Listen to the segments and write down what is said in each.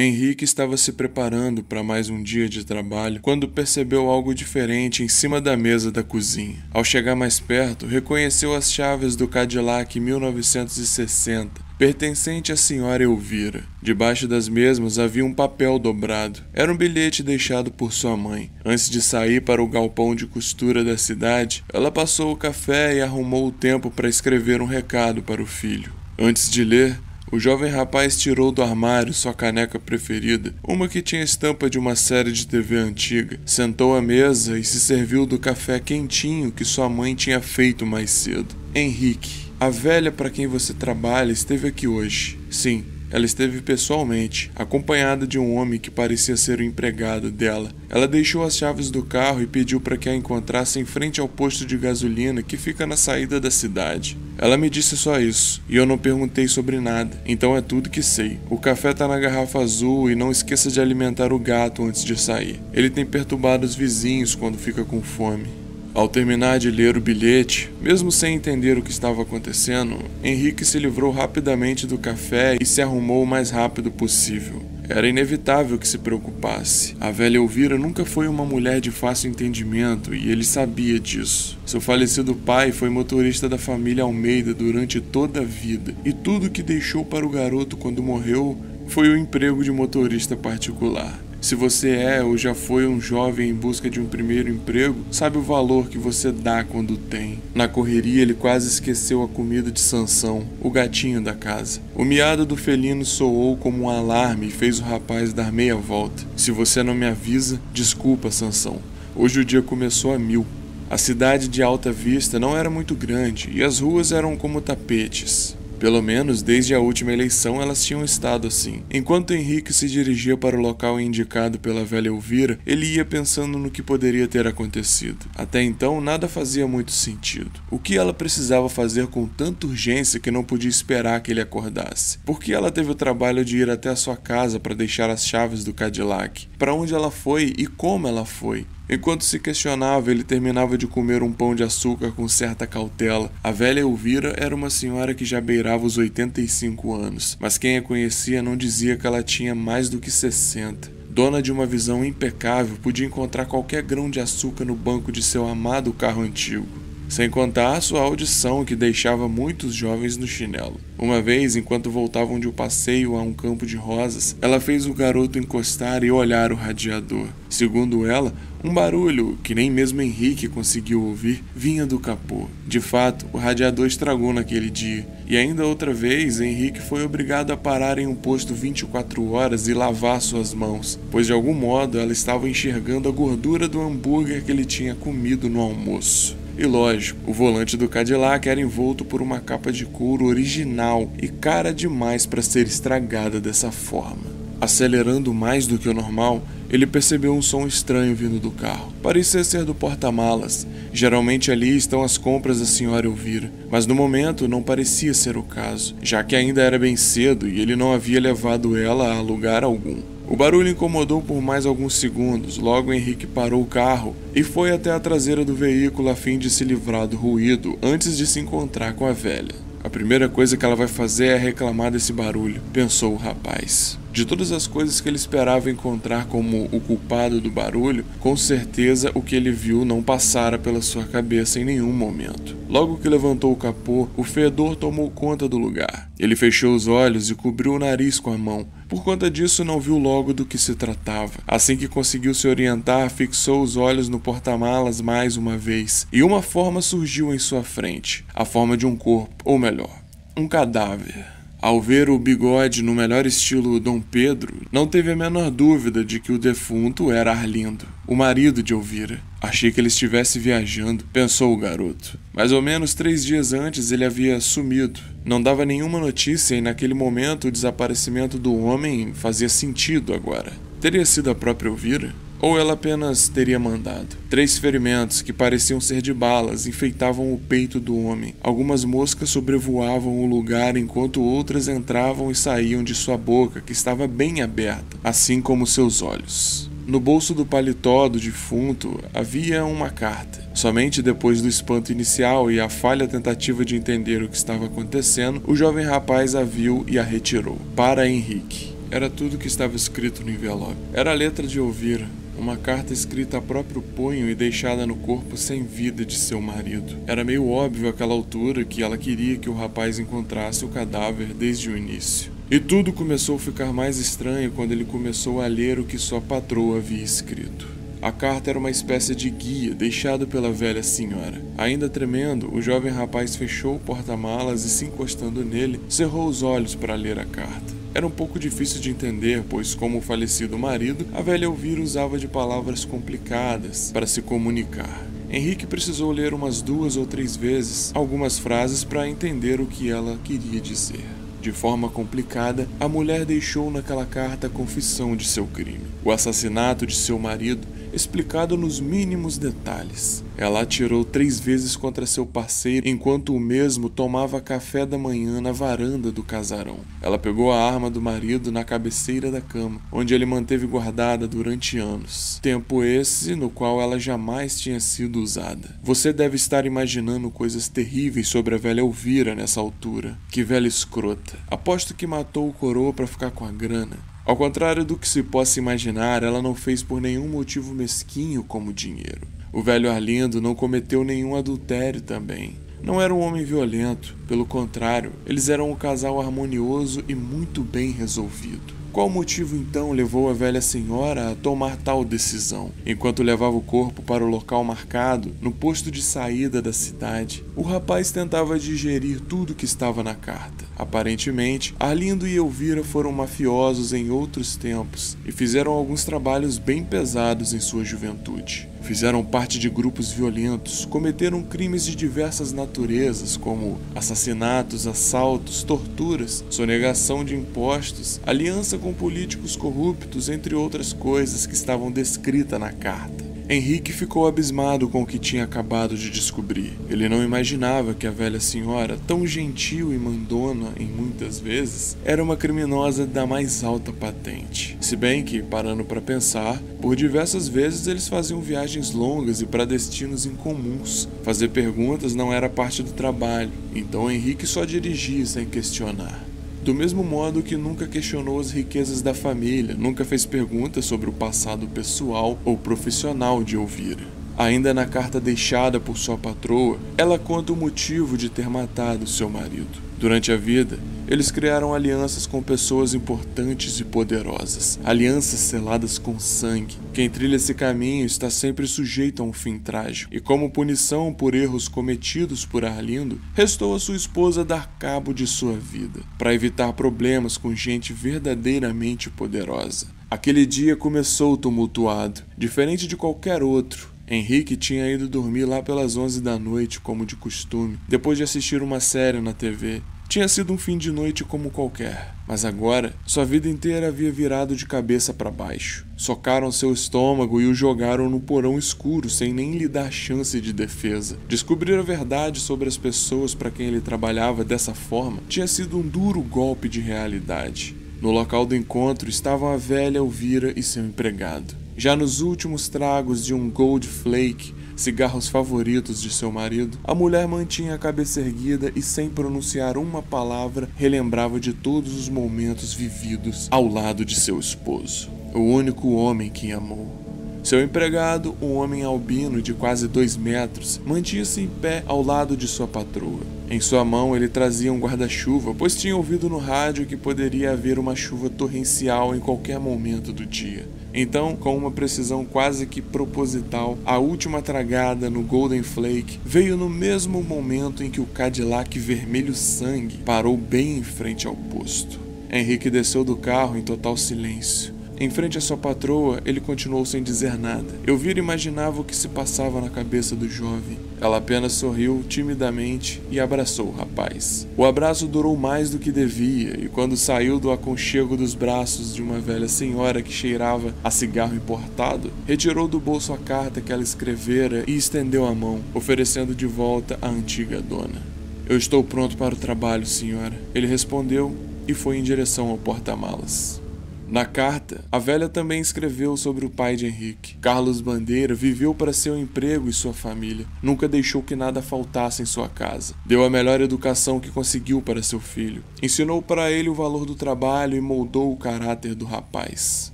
Henrique estava se preparando para mais um dia de trabalho quando percebeu algo diferente em cima da mesa da cozinha. Ao chegar mais perto, reconheceu as chaves do Cadillac 1960, pertencente à senhora Elvira. Debaixo das mesmas havia um papel dobrado. Era um bilhete deixado por sua mãe. Antes de sair para o galpão de costura da cidade, ela passou o café e arrumou o tempo para escrever um recado para o filho. Antes de ler, o jovem rapaz tirou do armário sua caneca preferida, uma que tinha estampa de uma série de TV antiga, sentou à mesa e se serviu do café quentinho que sua mãe tinha feito mais cedo. Henrique, a velha para quem você trabalha esteve aqui hoje. Sim, ela esteve pessoalmente, acompanhada de um homem que parecia ser o empregado dela. Ela deixou as chaves do carro e pediu para que a encontrasse em frente ao posto de gasolina que fica na saída da cidade. Ela me disse só isso, e eu não perguntei sobre nada, então é tudo que sei. O café tá na garrafa azul e não esqueça de alimentar o gato antes de sair. Ele tem perturbado os vizinhos quando fica com fome. Ao terminar de ler o bilhete, mesmo sem entender o que estava acontecendo, Henrique se livrou rapidamente do café e se arrumou o mais rápido possível. Era inevitável que se preocupasse. A velha Elvira nunca foi uma mulher de fácil entendimento e ele sabia disso. Seu falecido pai foi motorista da família Almeida durante toda a vida e tudo que deixou para o garoto quando morreu foi o emprego de motorista particular. Se você é ou já foi um jovem em busca de um primeiro emprego, sabe o valor que você dá quando tem. Na correria, ele quase esqueceu a comida de Sansão, o gatinho da casa. O miado do felino soou como um alarme e fez o rapaz dar meia volta. Se você não me avisa, desculpa, Sansão. Hoje o dia começou a 1000. A cidade de Alta Vista não era muito grande e as ruas eram como tapetes. Pelo menos desde a última eleição elas tinham estado assim. Enquanto Henrique se dirigia para o local indicado pela velha Elvira, ele ia pensando no que poderia ter acontecido. Até então, nada fazia muito sentido. O que ela precisava fazer com tanta urgência que não podia esperar que ele acordasse? Por que ela teve o trabalho de ir até a sua casa para deixar as chaves do Cadillac? Para onde ela foi e como ela foi? Enquanto se questionava, ele terminava de comer um pão de açúcar com certa cautela. A velha Elvira era uma senhora que já beirava os 85 anos, mas quem a conhecia não dizia que ela tinha mais do que 60. Dona de uma visão impecável, podia encontrar qualquer grão de açúcar no banco de seu amado carro antigo. Sem contar a sua audição que deixava muitos jovens no chinelo. Uma vez, enquanto voltavam de um passeio a um campo de rosas, ela fez o garoto encostar e olhar o radiador. Segundo ela, um barulho, que nem mesmo Henrique conseguiu ouvir, vinha do capô. De fato, o radiador estragou naquele dia. E ainda outra vez, Henrique foi obrigado a parar em um posto 24 horas e lavar suas mãos, pois de algum modo ela estava enxergando a gordura do hambúrguer que ele tinha comido no almoço. E lógico, o volante do Cadillac era envolto por uma capa de couro original e cara demais para ser estragada dessa forma. Acelerando mais do que o normal, ele percebeu um som estranho vindo do carro. Parecia ser do porta-malas. Geralmente ali estão as compras da senhora Elvira, mas no momento não parecia ser o caso, já que ainda era bem cedo e ele não havia levado ela a lugar algum. O barulho incomodou por mais alguns segundos, logo Henrique parou o carro e foi até a traseira do veículo a fim de se livrar do ruído antes de se encontrar com a velha. A primeira coisa que ela vai fazer é reclamar desse barulho, pensou o rapaz. De todas as coisas que ele esperava encontrar como o culpado do barulho, com certeza o que ele viu não passara pela sua cabeça em nenhum momento. Logo que levantou o capô, o fedor tomou conta do lugar. Ele fechou os olhos e cobriu o nariz com a mão. Por conta disso, não viu logo do que se tratava. Assim que conseguiu se orientar, fixou os olhos no porta-malas mais uma vez, e uma forma surgiu em sua frente, a forma de um corpo, ou melhor, um cadáver. Ao ver o bigode no melhor estilo Dom Pedro, não teve a menor dúvida de que o defunto era Arlindo, o marido de Elvira. Achei que ele estivesse viajando, pensou o garoto. Mais ou menos 3 dias antes ele havia sumido. Não dava nenhuma notícia e naquele momento o desaparecimento do homem fazia sentido agora. Teria sido a própria Elvira? Ou ela apenas teria mandado? 3 ferimentos, que pareciam ser de balas, enfeitavam o peito do homem. Algumas moscas sobrevoavam o lugar enquanto outras entravam e saíam de sua boca, que estava bem aberta, assim como seus olhos. No bolso do paletó do defunto havia uma carta. Somente depois do espanto inicial e a falha tentativa de entender o que estava acontecendo, o jovem rapaz a viu e a retirou. Para Henrique. era tudo que estava escrito no envelope. Era a letra de Elvira, uma carta escrita a próprio punho e deixada no corpo sem vida de seu marido. Era meio óbvio àquela altura que ela queria que o rapaz encontrasse o cadáver desde o início. E tudo começou a ficar mais estranho quando ele começou a ler o que sua patroa havia escrito. A carta era uma espécie de guia deixado pela velha senhora. Ainda tremendo, o jovem rapaz fechou o porta-malas e, se encostando nele, cerrou os olhos para ler a carta. Era um pouco difícil de entender, pois, como o falecido marido, a velha Elvira usava de palavras complicadas para se comunicar. Henrique precisou ler umas 2 ou 3 vezes algumas frases para entender o que ela queria dizer. De forma complicada, a mulher deixou naquela carta a confissão de seu crime, o assassinato de seu marido, explicado nos mínimos detalhes. Ela atirou 3 vezes contra seu parceiro enquanto o mesmo tomava café da manhã na varanda do casarão. Ela pegou a arma do marido na cabeceira da cama, onde ele manteve guardada durante anos. Tempo esse no qual ela jamais tinha sido usada. Você deve estar imaginando coisas terríveis sobre a velha Elvira nessa altura. Que velha escrota. Aposto que matou o coroa para ficar com a grana. Ao contrário do que se possa imaginar, ela não fez por nenhum motivo mesquinho como dinheiro. O velho Arlindo não cometeu nenhum adultério também. Não era um homem violento, pelo contrário, eles eram um casal harmonioso e muito bem resolvido. Qual motivo então levou a velha senhora a tomar tal decisão? Enquanto levava o corpo para o local marcado, no posto de saída da cidade, o rapaz tentava digerir tudo que estava na carta. Aparentemente, Arlindo e Elvira foram mafiosos em outros tempos e fizeram alguns trabalhos bem pesados em sua juventude. Fizeram parte de grupos violentos, cometeram crimes de diversas naturezas, como assassinatos, assaltos, torturas, sonegação de impostos, aliança com políticos corruptos, entre outras coisas que estavam descritas na carta. Henrique ficou abismado com o que tinha acabado de descobrir. Ele não imaginava que a velha senhora, tão gentil e mandona em muitas vezes, era uma criminosa da mais alta patente. Se bem que, parando para pensar, por diversas vezes eles faziam viagens longas e para destinos incomuns. Fazer perguntas não era parte do trabalho, então Henrique só dirigia sem questionar. Do mesmo modo que nunca questionou as riquezas da família, nunca fez perguntas sobre o passado pessoal ou profissional de Elvira. Ainda na carta deixada por sua patroa, ela conta o motivo de ter matado seu marido. Durante a vida, eles criaram alianças com pessoas importantes e poderosas, alianças seladas com sangue. Quem trilha esse caminho está sempre sujeito a um fim trágico, e como punição por erros cometidos por Arlindo, restou a sua esposa dar cabo de sua vida, para evitar problemas com gente verdadeiramente poderosa. Aquele dia começou tumultuado, diferente de qualquer outro. Henrique tinha ido dormir lá pelas 11 da noite, como de costume, depois de assistir uma série na TV. Tinha sido um fim de noite como qualquer, mas agora sua vida inteira havia virado de cabeça para baixo. Socaram seu estômago e o jogaram no porão escuro sem nem lhe dar chance de defesa. Descobrir a verdade sobre as pessoas para quem ele trabalhava dessa forma tinha sido um duro golpe de realidade. No local do encontro estavam a velha Elvira e seu empregado. Já nos últimos tragos de um Gold Flake, cigarros favoritos de seu marido, a mulher mantinha a cabeça erguida e, sem pronunciar uma palavra, relembrava de todos os momentos vividos ao lado de seu esposo, o único homem que amou. Seu empregado, um homem albino de quase 2 metros, mantinha-se em pé ao lado de sua patroa. Em sua mão ele trazia um guarda-chuva, pois tinha ouvido no rádio que poderia haver uma chuva torrencial em qualquer momento do dia. Então, com uma precisão quase que proposital, a última tragada no Golden Flake veio no mesmo momento em que o Cadillac vermelho sangue parou bem em frente ao posto. Henrique desceu do carro em total silêncio. Em frente à sua patroa, ele continuou sem dizer nada. Elvira imaginava o que se passava na cabeça do jovem. Ela apenas sorriu timidamente e abraçou o rapaz. O abraço durou mais do que devia, e quando saiu do aconchego dos braços de uma velha senhora que cheirava a cigarro importado, retirou do bolso a carta que ela escrevera e estendeu a mão, oferecendo de volta à antiga dona. "Eu estou pronto para o trabalho, senhora", ele respondeu e foi em direção ao porta-malas. Na carta, a velha também escreveu sobre o pai de Henrique. Carlos Bandeira viveu para seu emprego e sua família. Nunca deixou que nada faltasse em sua casa. Deu a melhor educação que conseguiu para seu filho. Ensinou para ele o valor do trabalho e moldou o caráter do rapaz.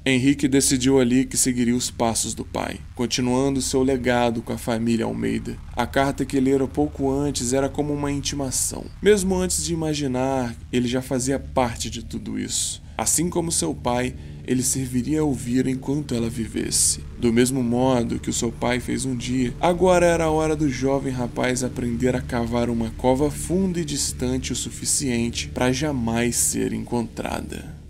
Henrique decidiu ali que seguiria os passos do pai, continuando seu legado com a família Almeida. A carta que lera pouco antes era como uma intimação. Mesmo antes de imaginar, ele já fazia parte de tudo isso. Assim como seu pai, ele serviria a ouvir enquanto ela vivesse. Do mesmo modo que o seu pai fez um dia, agora era a hora do jovem rapaz aprender a cavar uma cova funda e distante o suficiente para jamais ser encontrada.